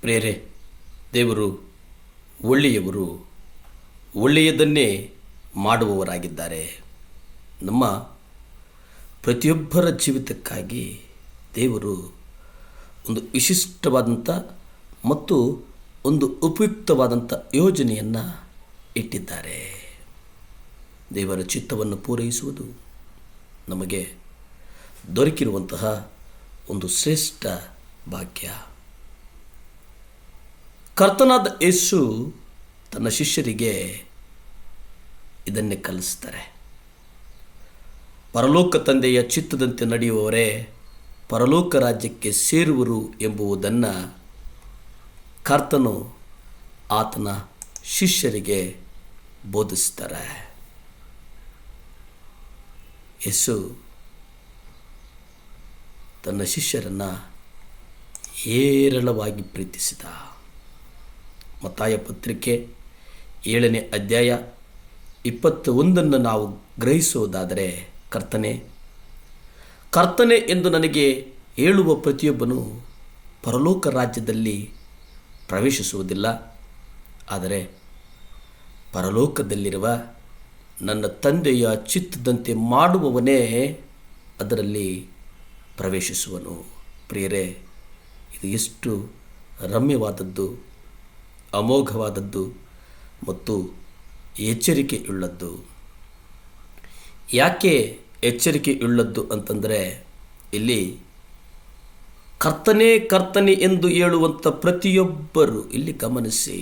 ಪ್ರಿಯರೇ, ದೇವರು ಒಳ್ಳೆಯವರು, ಒಳ್ಳೆಯದನ್ನೇ ಮಾಡುವವರಾಗಿದ್ದಾರೆ. ನಮ್ಮ ಪ್ರತಿಯೊಬ್ಬರ ಜೀವಿತಕ್ಕಾಗಿ ದೇವರು ಒಂದು ವಿಶಿಷ್ಟವಾದಂಥ ಮತ್ತು ಒಂದು ಉಪಯುಕ್ತವಾದಂಥ ಯೋಜನೆಯನ್ನು ಇಟ್ಟಿದ್ದಾರೆ. ದೇವರ ಚಿತ್ತವನ್ನು ಪೂರೈಸುವುದು ನಮಗೆ ದೊರಕಿರುವಂತಹ ಒಂದು ಶ್ರೇಷ್ಠ ಭಾಗ್ಯ. ಕರ್ತನಾದ ಯೇಸು ತನ್ನ ಶಿಷ್ಯರಿಗೆ ಇದನ್ನೇ ಕಲಿಸ್ತಾರೆ. ಪರಲೋಕ ತಂದೆಯ ಚಿತ್ತದಂತೆ ನಡೆಯುವವರೇ ಪರಲೋಕ ರಾಜ್ಯಕ್ಕೆ ಸೇರುವರು ಎಂಬುದನ್ನು ಕರ್ತನು ಆತನ ಶಿಷ್ಯರಿಗೆ ಬೋಧಿಸ್ತಾರೆ. ಯೇಸು ತನ್ನ ಶಿಷ್ಯರನ್ನು ಹೇರಳವಾಗಿ ಪ್ರೀತಿಸಿದ. ಮತ್ತಾಯ ಪತ್ರಿಕೆ 7ನೇ ಅಧ್ಯಾಯ 21 ನಾವು ಗ್ರಹಿಸುವುದಾದರೆ, ಕರ್ತನೆ ಎಂದು ನನಗೆ ಹೇಳುವ ಪ್ರತಿಯೊಬ್ಬನು ಪರಲೋಕ ರಾಜ್ಯದಲ್ಲಿ ಪ್ರವೇಶಿಸುವುದಿಲ್ಲ, ಆದರೆ ಪರಲೋಕದಲ್ಲಿರುವ ನನ್ನ ತಂದೆಯ ಚಿತ್ತದಂತೆ ಮಾಡುವವನೇ ಅದರಲ್ಲಿ ಪ್ರವೇಶಿಸುವನು. ಪ್ರಿಯರೇ, ಇದು ಎಷ್ಟು ರಮ್ಯವಾದದ್ದು, ಅಮೋಘವಾದದ್ದು ಮತ್ತು ಎಚ್ಚರಿಕೆಯುಳ್ಳದ್ದು. ಯಾಕೆ ಎಚ್ಚರಿಕೆಯುಳ್ಳದ್ದು ಅಂತಂದರೆ, ಇಲ್ಲಿ ಕರ್ತನೆ ಎಂದು ಹೇಳುವಂಥ ಪ್ರತಿಯೊಬ್ಬರು ಇಲ್ಲಿ ಗಮನಿಸಿ,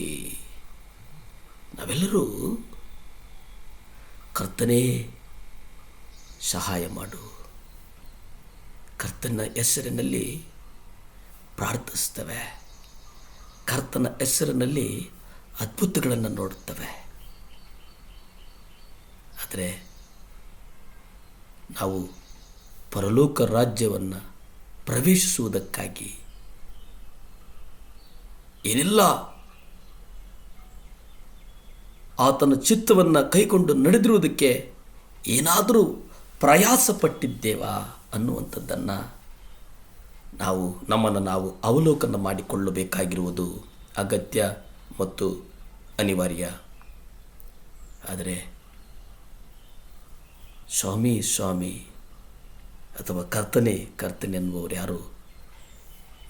ನಾವೆಲ್ಲರೂ ಕರ್ತನೇ ಸಹಾಯ ಮಾಡು, ಕರ್ತನ ಹೆಸರಿನಲ್ಲಿ ಪ್ರಾರ್ಥಿಸ್ತೇವೆ, ಕರ್ತನ ಹೆಸರಿನಲ್ಲಿ ಅದ್ಭುತಗಳನ್ನು ನೋಡುತ್ತವೆ. ಆದರೆ ನಾವು ಪರಲೋಕ ರಾಜ್ಯವನ್ನು ಪ್ರವೇಶಿಸುವುದಕ್ಕಾಗಿ ಏನೆಲ್ಲ ಆತನ ಚಿತ್ತವನ್ನು ಕೈಕೊಂಡು ನಡೆದಿರುವುದಕ್ಕೆ ಏನಾದರೂ ಪ್ರಯಾಸಪಟ್ಟಿದ್ದೇವಾ ಅನ್ನುವಂಥದ್ದನ್ನು ನಮ್ಮನ್ನು ನಾವು ಅವಲೋಕನ ಮಾಡಿಕೊಳ್ಳಬೇಕಾಗಿರುವುದು ಅಗತ್ಯ ಮತ್ತು ಅನಿವಾರ್ಯ. ಆದರೆ ಸ್ವಾಮಿ ಅಥವಾ ಕರ್ತನೆ ಅನ್ನುವವರು ಯಾರು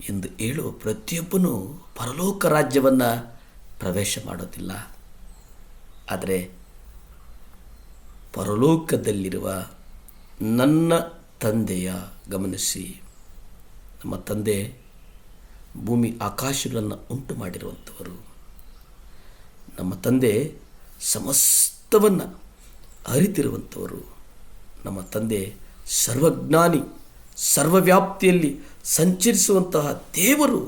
ಎಂದು ಹೇಳುವ ಪ್ರತಿಯೊಬ್ಬನೂ ಪರಲೋಕ ರಾಜ್ಯವನ್ನು ಪ್ರವೇಶ ಮಾಡೋದಿಲ್ಲ. ಆದರೆ ಪರಲೋಕದಲ್ಲಿರುವ ನನ್ನ ತಂದೆಯ, ಗಮನಿಸಿ, ನಮ್ಮ ತಂದೆ ಭೂಮಿ ಆಕಾಶಗಳನ್ನು ಉಂಟು ಮಾಡಿರುವಂಥವರು. ನಮ್ಮ ತಂದೆ ಸಮಸ್ತವನ್ನು ಅರಿತಿರುವಂಥವರು. ನಮ್ಮ ತಂದೆ ಸರ್ವಜ್ಞಾನಿ, ಸರ್ವವ್ಯಾಪ್ತಿಯಲ್ಲಿ ಸಂಚರಿಸುವಂತಹ ದೇವರು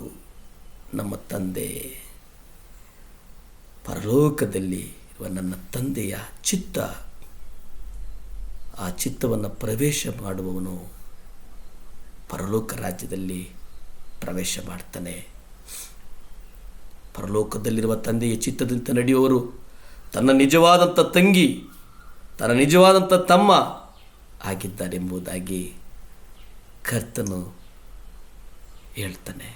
ನಮ್ಮ ತಂದೆ. ಪರಲೋಕದಲ್ಲಿ ಇರುವ ನನ್ನ ತಂದೆಯ ಚಿತ್ತ, ಆ ಚಿತ್ತವನ್ನು ಪ್ರವೇಶ ಮಾಡುವವನು ಪರಲೋಕ ರಾಜ್ಯದಲ್ಲಿ ಪ್ರವೇಶ ಮಾಡ್ತಾನೆ. ಪರಲೋಕದಲ್ಲಿರುವ ತಂದೆಯ ಚಿತ್ತದಂತೆ ನಡೆಯುವವರು ತನ್ನ ನಿಜವಾದಂಥ ತಂಗಿ, ತನ್ನ ನಿಜವಾದಂಥ ತಮ್ಮ ಆಗಿದ್ದಾರೆಂಬುದಾಗಿ ಕರ್ತನು ಹೇಳ್ತಾನೆ.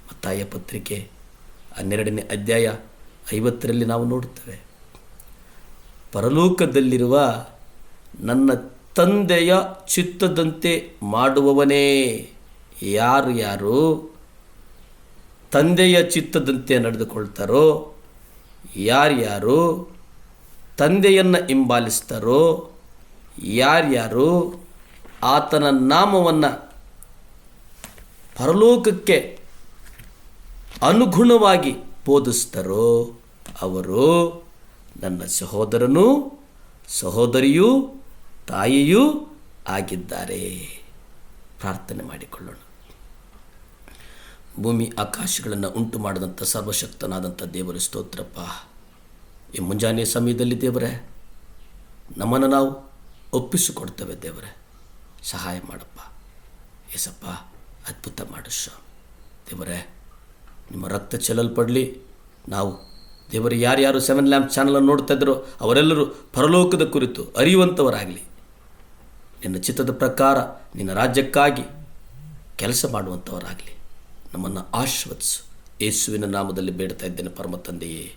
ಮತ್ತಾಯ ಪತ್ರಿಕೆ 12ನೇ ಅಧ್ಯಾಯ 50ರಲ್ಲಿ ನಾವು ನೋಡುತ್ತೇವೆ, ಪರಲೋಕದಲ್ಲಿರುವ ನನ್ನ ತಂದೆಯ ಚಿತ್ತದಂತೆ ಮಾಡುವವನೇ. ಯಾರು ತಂದೆಯ ಚಿತ್ತದಂತೆ ನಡೆದುಕೊಳ್ತಾರೋ, ಯಾರ್ಯಾರು ತಂದೆಯನ್ನು ಹಿಂಬಾಲಿಸ್ತಾರೋ, ಯಾರ್ಯಾರು ಆತನ ನಾಮವನ್ನು ಪರಲೋಕಕ್ಕೆ ಅನುಗುಣವಾಗಿ ಬೋಧಿಸ್ತಾರೋ ಅವರು ನನ್ನ ಸಹೋದರನೂ ಸಹೋದರಿಯೂ ತಾಯಿಯೂ ಆಗಿದ್ದಾರೆ. ಪ್ರಾರ್ಥನೆ ಮಾಡಿಕೊಳ್ಳೋಣ. ಭೂಮಿ ಆಕಾಶಗಳನ್ನು ಉಂಟು ಮಾಡಿದಂಥ ಸರ್ವಶಕ್ತನಾದಂಥ ದೇವರ ಸ್ತೋತ್ರಪ್ಪ. ಈ ಮುಂಜಾನೆ ಸಮಯದಲ್ಲಿ ದೇವರೇ, ನಮ್ಮನ್ನು ನಾವು ಒಪ್ಪಿಸಿಕೊಡ್ತೇವೆ. ದೇವರೇ, ಸಹಾಯ ಮಾಡಪ್ಪ. ಏಸಪ್ಪ, ಅದ್ಭುತ ಮಾಡು ದೇವರೇ. ನಿಮ್ಮ ರಕ್ತ ಚೆಲ್ಲಲ್ಪಡಲಿ. ನಾವು ದೇವರು ಯಾರ್ಯಾರು 7 ಲ್ಯಾಂಪ್ ಚಾನಲನ್ನು ನೋಡ್ತಾ ಇದ್ದರೋ ಅವರೆಲ್ಲರೂ ಪರಲೋಕದ ಕುರಿತು ಅರಿಯುವಂಥವರಾಗಲಿ. ನಿನ್ನ ಚಿತ್ತದ ಪ್ರಕಾರ ನಿನ್ನ ರಾಜ್ಯಕ್ಕಾಗಿ ಕೆಲಸ ಮಾಡುವಂಥವರಾಗಲಿ. ನಮ್ಮನ್ನು ಆಶೀರ್ವದಿಸು. ಯೇಸುವಿನ ನಾಮದಲ್ಲಿ ಬೇಡ್ತಾ ಇದ್ದೇನೆ ಪರಮ ತಂದೆಯೇ.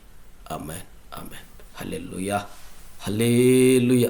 Amen amen. Hallelujah hallelujah.